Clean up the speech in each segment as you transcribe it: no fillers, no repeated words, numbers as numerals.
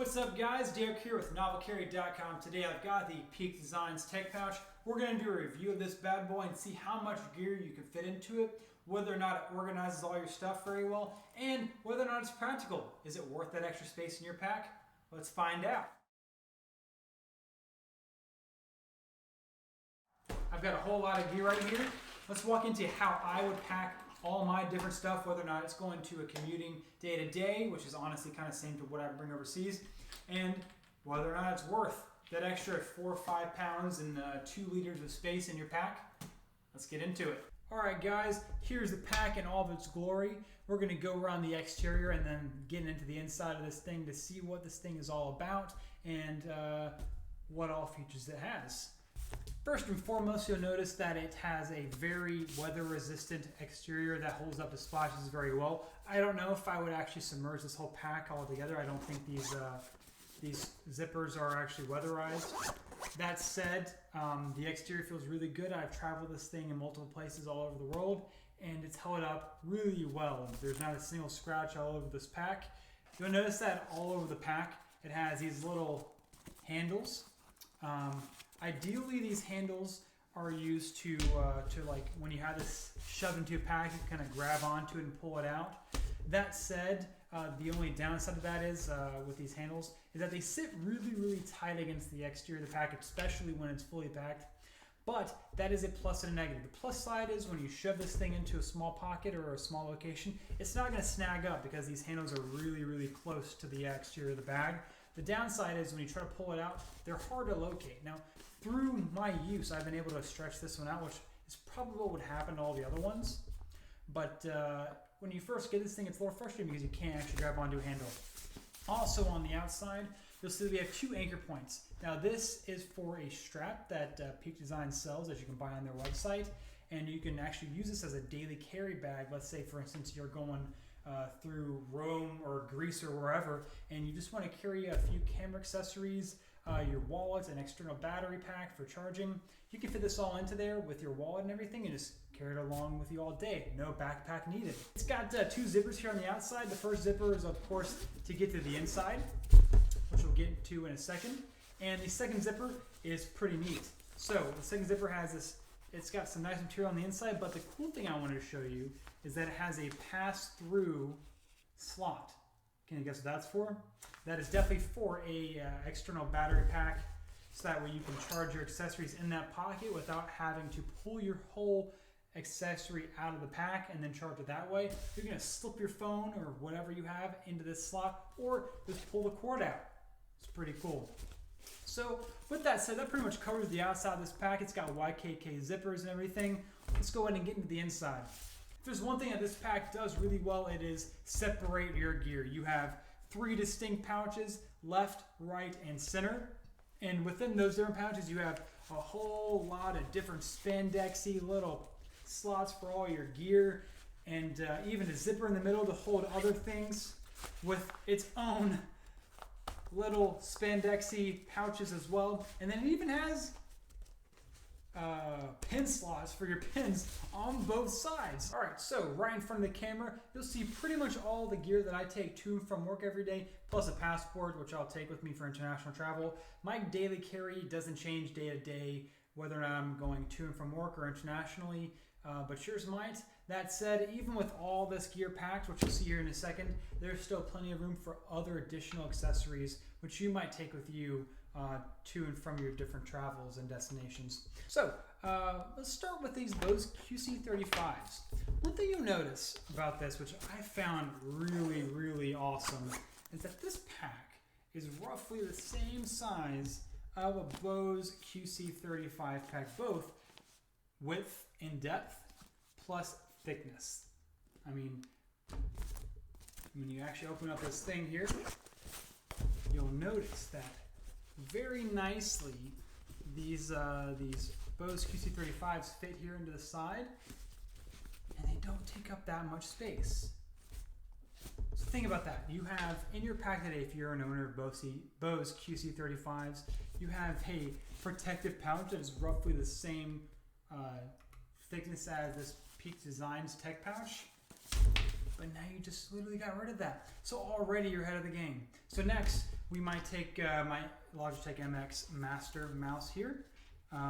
What's up guys, Derek here with NovelCarry.com. Today I've got the Peak Designs Tech Pouch. We're going to do a review of this bad boy and see how much gear you can fit into it, whether or not it organizes all your stuff very well, and whether or not it's practical. Is it worth that extra space in your pack? Let's find out. I've got a whole lot of gear right here. Let's walk into how I would pack all my different stuff, whether or not it's going to a commuting day-to-day, which is honestly kind of same to what I bring overseas, and whether or not it's worth that extra 4 or 5 pounds and 2 liters of space in your pack. Let's get into it. Alright guys, here's the pack in all of its glory. We're going to go around the exterior and then get into the inside of this thing to see what this thing is all about and what all features it has. First and foremost, you'll notice that it has a very weather-resistant exterior that holds up to splashes very well. I don't know if I would actually submerge this whole pack all together. I don't think these zippers are actually weatherized. That said, the exterior feels really good. I've traveled this thing in multiple places all over the world, and it's held up really well. There's not a single scratch all over this pack. You'll notice that all over the pack, it has these little handles. Ideally, these handles are used to like when you have this shoved into a pack, you kind of grab onto it and pull it out. That said, the only downside of that is with these handles is that they sit really, really tight against the exterior of the pack, especially when it's fully packed. But that is a plus and a negative. The plus side is when you shove this thing into a small pocket or a small location, it's not going to snag up because these handles are really, really close to the exterior of the bag. The downside is when you try to pull it out, they're hard to locate. Now, through my use, I've been able to stretch this one out, which is probably what would happen to all the other ones. But when you first get this thing, it's a little frustrating because you can't actually grab onto a handle. Also on the outside, you'll see that we have 2 anchor points. Now this is for a strap that Peak Design sells that you can buy on their website. And you can actually use this as a daily carry bag. Let's say, for instance, you're going through Rome or Greece or wherever, and you just want to carry a few camera accessories, your wallet, an external battery pack for charging. You can fit this all into there with your wallet and everything and just carry it along with you all day. No backpack needed. It's got 2 zippers here on the outside. The first zipper is, of course, to get to the inside, which we'll get to in a second. And the second zipper is pretty neat. So the second zipper has this, it's got some nice material on the inside, but the cool thing I wanted to show you is that it has a pass-through slot. Can you guess what that's for? That is definitely for a external battery pack, so that way you can charge your accessories in that pocket without having to pull your whole accessory out of the pack and then charge it that way. You're going to slip your phone or whatever you have into this slot, or just pull the cord out. It's pretty cool. So with that said, that pretty much covers the outside of this pack. It's got YKK zippers and everything. Let's go ahead and get into the inside. If there's one thing that this pack does really well, it is separate your gear. You have 3 distinct pouches, left, right, and center. And within those different pouches, you have a whole lot of different spandexy little slots for all your gear, and even a zipper in the middle to hold other things with its own little spandexy pouches as well. And then it even has pin slots for your pins on both sides. Alright, so right in front of the camera, you'll see pretty much all the gear that I take to and from work every day, plus a passport, which I'll take with me for international travel. My daily carry doesn't change day to day, whether or not I'm going to and from work or internationally, but yours might. That said, even with all this gear packed, which you'll see here in a second, there's still plenty of room for other additional accessories, which you might take with you to and from your different travels and destinations. So let's start with these Bose QC35s. One thing you'll notice about this, which I found really, really awesome, is that this pack is roughly the same size of a Bose QC35 pack, both width and depth plus thickness. I mean, when you actually open up this thing here, you'll notice that very nicely these Bose QC35s fit here into the side, and they don't take up that much space. So think about that. You have in your pack today, if you're an owner of Bose QC35s, you have a protective pouch that is roughly the same thickness as this Peak Designs Tech Pouch. But now you just literally got rid of that. So already you're ahead of the game. So next, We might take my Logitech MX Master mouse here,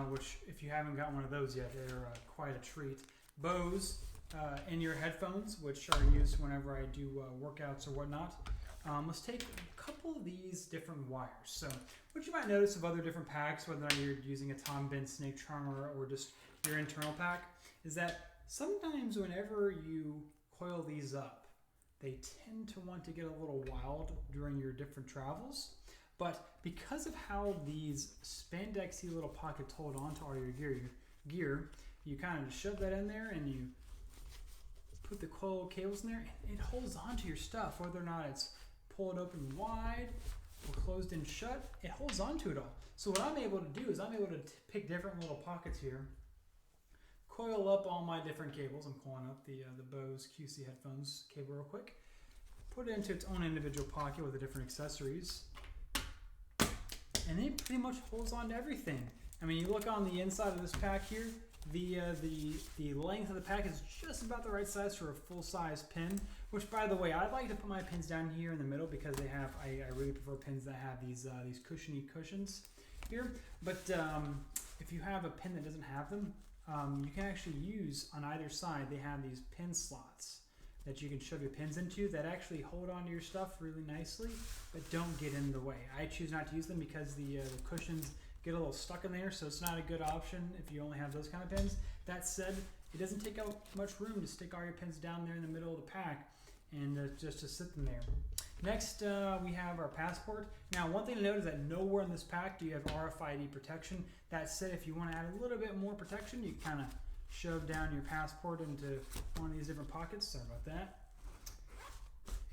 which if you haven't got one of those yet, they're quite a treat. Bose in-ear headphones, which are used whenever I do workouts or whatnot. Let's take a couple of these different wires. So what you might notice of other different packs, whether or not you're using a Tom Benz Snake Charmer or just your internal pack, is that sometimes whenever you coil these up, they tend to want to get a little wild during your different travels. But because of how these spandexy little pockets hold on to all your gear, you kind of just shove that in there and you put the coil cables in there, and it holds on to your stuff, whether or not it's pulled open wide or closed in shut, it holds on to it all. So what I'm able to do is I'm able to pick different little pockets here, coil up all my different cables. I'm coiling up the Bose QC headphones cable real quick, put it into its own individual pocket with the different accessories, and it pretty much holds on to everything. I mean, you look on the inside of this pack here, the length of the pack is just about the right size for a full-size pin, which, by the way, I like to put my pins down here in the middle because they have, I really prefer pins that have these cushiony cushions here. But if you have a pin that doesn't have them, you can actually use on either side, they have these pin slots that you can shove your pins into that actually hold onto your stuff really nicely, but don't get in the way. I choose not to use them because the cushions get a little stuck in there, so it's not a good option if you only have those kind of pins. That said, it doesn't take out much room to stick all your pins down there in the middle of the pack and just to sit them there. Next, we have our passport. Now, one thing to note is that nowhere in this pack do you have RFID protection. That said, if you want to add a little bit more protection, you kind of shove down your passport into one of these different pockets. Sorry about that.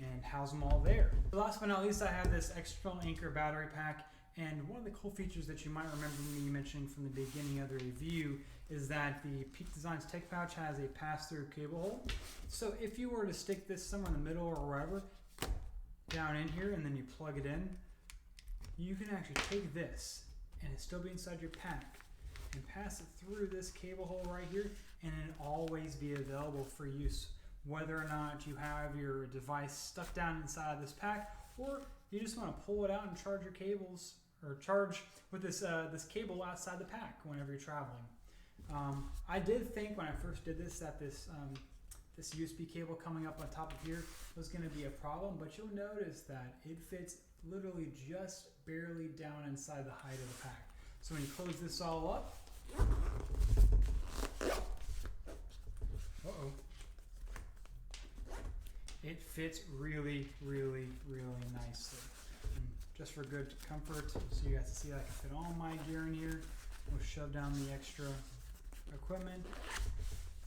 And house them all there. Last but not least, I have this external Anker battery pack. And one of the cool features that you might remember me mentioning from the beginning of the review is that the Peak Designs Tech Pouch has a pass-through cable hole. So if you were to stick this somewhere in the middle or wherever, down in here, and then you plug it in, you can actually take this, and it still be inside your pack, and pass it through this cable hole right here, and it'll always be available for use, whether or not you have your device stuck down inside this pack, or you just want to pull it out and charge your cables, or charge with this this cable outside the pack whenever you're traveling. I did think when I first did this that this USB cable coming up on top of here was going to be a problem, but you'll notice that it fits literally just barely down inside the height of the pack. So when you close this all up, it fits really, really, really nicely. And just for good comfort, so you guys can see I can fit all my gear in here. We'll shove down the extra equipment,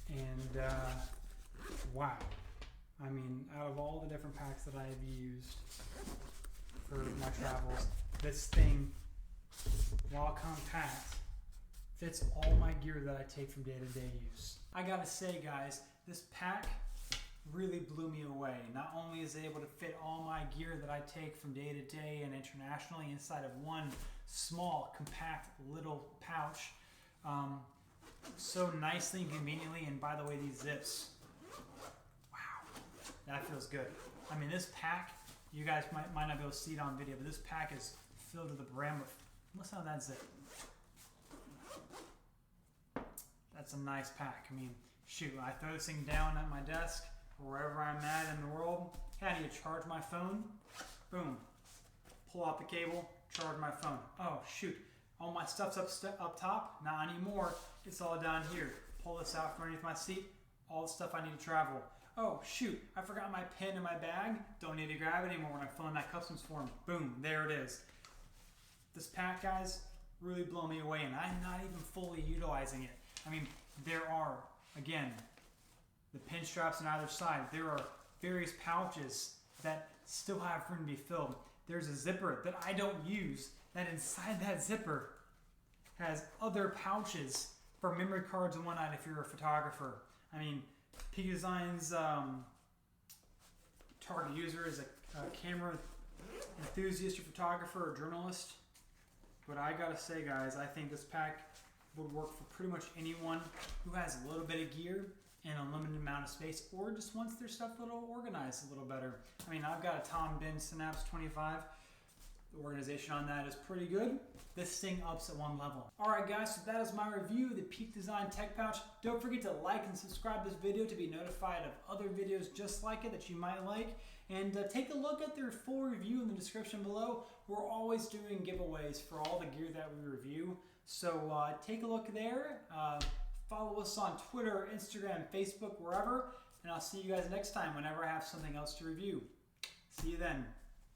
and wow. I mean, out of all the different packs that I've used for my travels, this thing, while compact, fits all my gear that I take from day-to-day use. I gotta say, guys, this pack really blew me away. Not only is it able to fit all my gear that I take from day to day and internationally inside of one small, compact little pouch, so nicely and conveniently, and by the way, these zips, wow, that feels good. I mean, this pack, you guys might not be able to see it on video, but this pack is filled to the brim with, listen to that zip. That's a nice pack. I mean, shoot, I throw this thing down at my desk, wherever I'm at in the world. Hey, I need to charge my phone. Boom. Pull out the cable, charge my phone. Oh, shoot. All my stuff's up top. Not anymore. It's all down here. Pull this out from underneath my seat. All the stuff I need to travel. Oh, shoot. I forgot my pen in my bag. Don't need to grab it anymore when I fill in that customs form. Boom. There it is. This pack, guys, really blew me away, and I'm not even fully utilizing it. I mean, there are, again, the pin straps on either side. There are various pouches that still have room to be filled. There's a zipper that I don't use, that inside that zipper has other pouches for memory cards and whatnot if you're a photographer. I mean, Peak Designs target user is a camera enthusiast or photographer or journalist. But I gotta say, guys, I think this pack would work for pretty much anyone who has a little bit of gear and a limited amount of space, or just wants their stuff a little organized a little better. I mean, I've got a Tom Benz Synapse 25. The organization on that is pretty good. This thing ups at one level. Alright guys, so that is my review of the Peak Design Tech Pouch. Don't forget to like and subscribe this video to be notified of other videos just like it that you might like. And take a look at their full review in the description below. We're always doing giveaways for all the gear that we review. So take a look there. Follow us on Twitter, Instagram, Facebook, wherever. And I'll see you guys next time whenever I have something else to review. See you then.